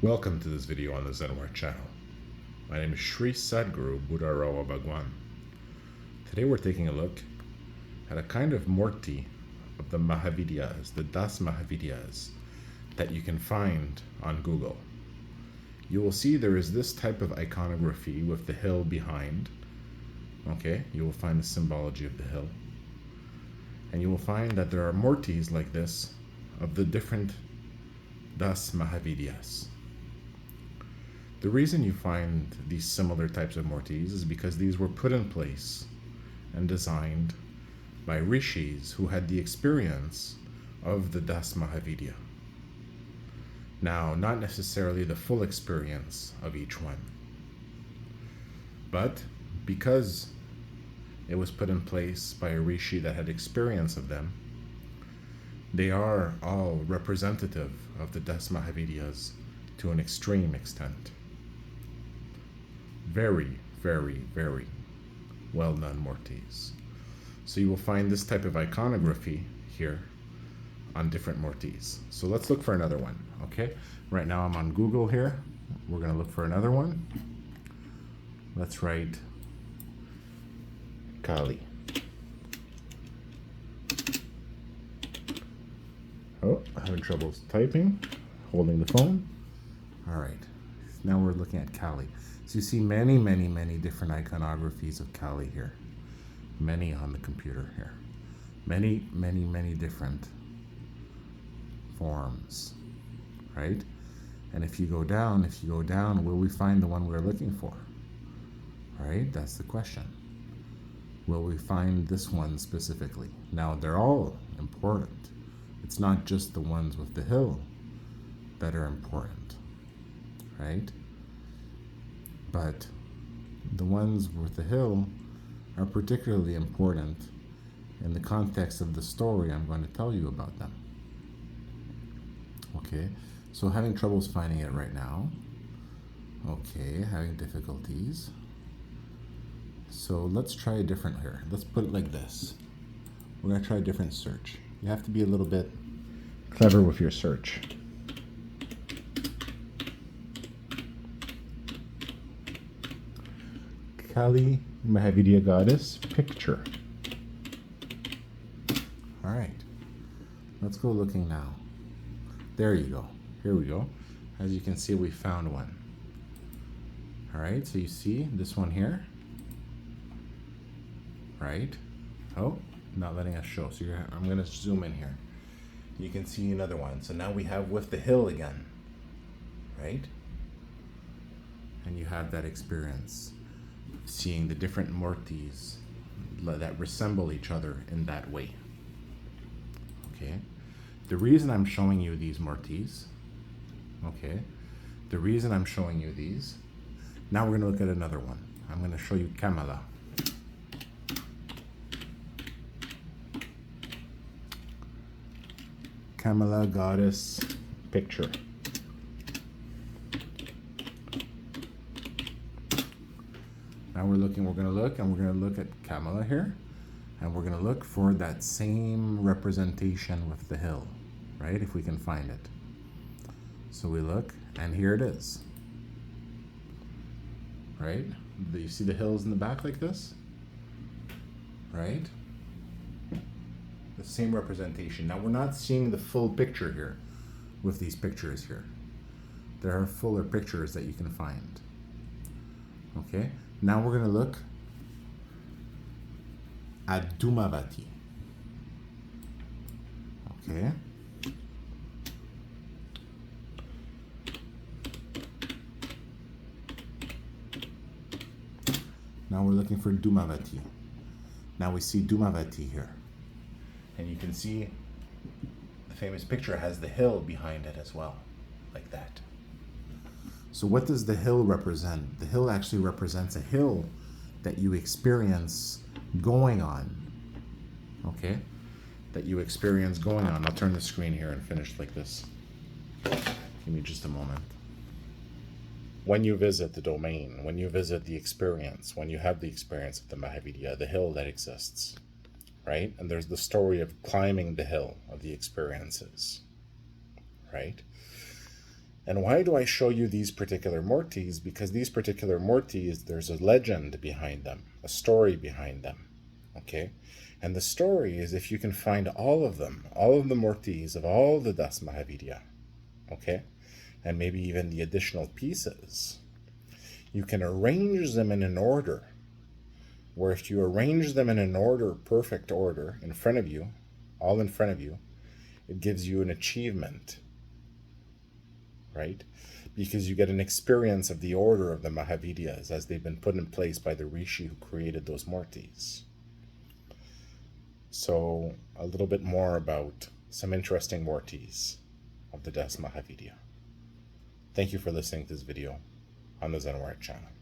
Welcome to this video on the Zenware channel. My name is Sri Sadguru Buddharawa Bhagwan. Today we're taking a look at a kind of murti of the Mahavidyas, the Das Mahavidyas, that you can find on Google. You will see there is this type of iconography with the hill behind. Okay, you will find the symbology of the hill. And you will find that there are murtis like this of the different Das Mahavidyas. The reason you find these similar types of murtis is because these were put in place and designed by rishis who had the experience of the Das Mahavidya. Now, not necessarily the full experience of each one, but because it was put in place by a rishi that had experience of them, they are all representative of the Das Mahavidyas to an extreme extent. Very, very, very well-done murtis. So you will find this type of iconography here on different murtis. So let's look for another one, okay? Right now I'm on Google here. We're gonna look for another one. Let's write Kali. Oh, having trouble typing, holding the phone. All right, now we're looking at Kali. So you see many, many, many different iconographies of Kali here. Many on the computer here. Many, many, many different forms, right? And if you go down, will we find the one we're looking for? Right, that's the question. Will we find this one specifically? Now, they're all important. It's not just the ones with the hill that are important, right? But the ones with the hill are particularly important in the context of the story I'm going to tell you about them. Okay, so having troubles finding it right now. Okay, having difficulties. So let's try a different here. Let's put it like this. We're going to try a different search. You have to be a little bit clever with your search. Kali Mahavidya Goddess picture. All right, let's go looking now. There you go. Here we go. As you can see, we found one. All right, so you see this one here, right? Oh, not letting us show. So I'm going to zoom in here. You can see another one. So now we have with the hill again, right? And you have that experience, seeing the different murtis that resemble each other in that way. Okay, the reason I'm showing you these murtis, okay, the reason I'm showing you these, now we're going to look at another one. I'm going to show you Kamala. Kamala goddess picture. Now we're going to look at Kamala here, and we're going to look for that same representation with the hill, right? If we can find it. So we look, and here it is, right? Do you see the hills in the back like this? Right? The same representation. Now we're not seeing the full picture here with these pictures here. There are fuller pictures that you can find. Okay? Now we're going to look at Dhumavati. Okay. Now we're looking for Dhumavati. Now we see Dhumavati here. And you can see the famous picture has the hill behind it as well, like that. So what does the hill represent? The hill actually represents a hill that you experience going on, okay? That you experience going on. I'll turn the screen here and finish like this. Give me just a moment. When you visit the domain, when you visit the experience, when you have the experience of the Mahavidya, the hill that exists, right? And there's the story of climbing the hill of the experiences, right? And why do I show you these particular Murtis? Because these particular Murtis, there's a legend behind them, a story behind them, okay? And the story is if you can find all of them, all of the Murtis of all the Das Mahavidya, okay? And maybe even the additional pieces, you can arrange them in an order, where if you arrange them in an order, perfect order, in front of you, all in front of you, it gives you an achievement, right? Because you get an experience of the order of the Mahavidyas as they've been put in place by the Rishi who created those Murtis. So a little bit more about some interesting Murtis of the Das Mahavidya. Thank you for listening to this video on the Zen Warrior channel.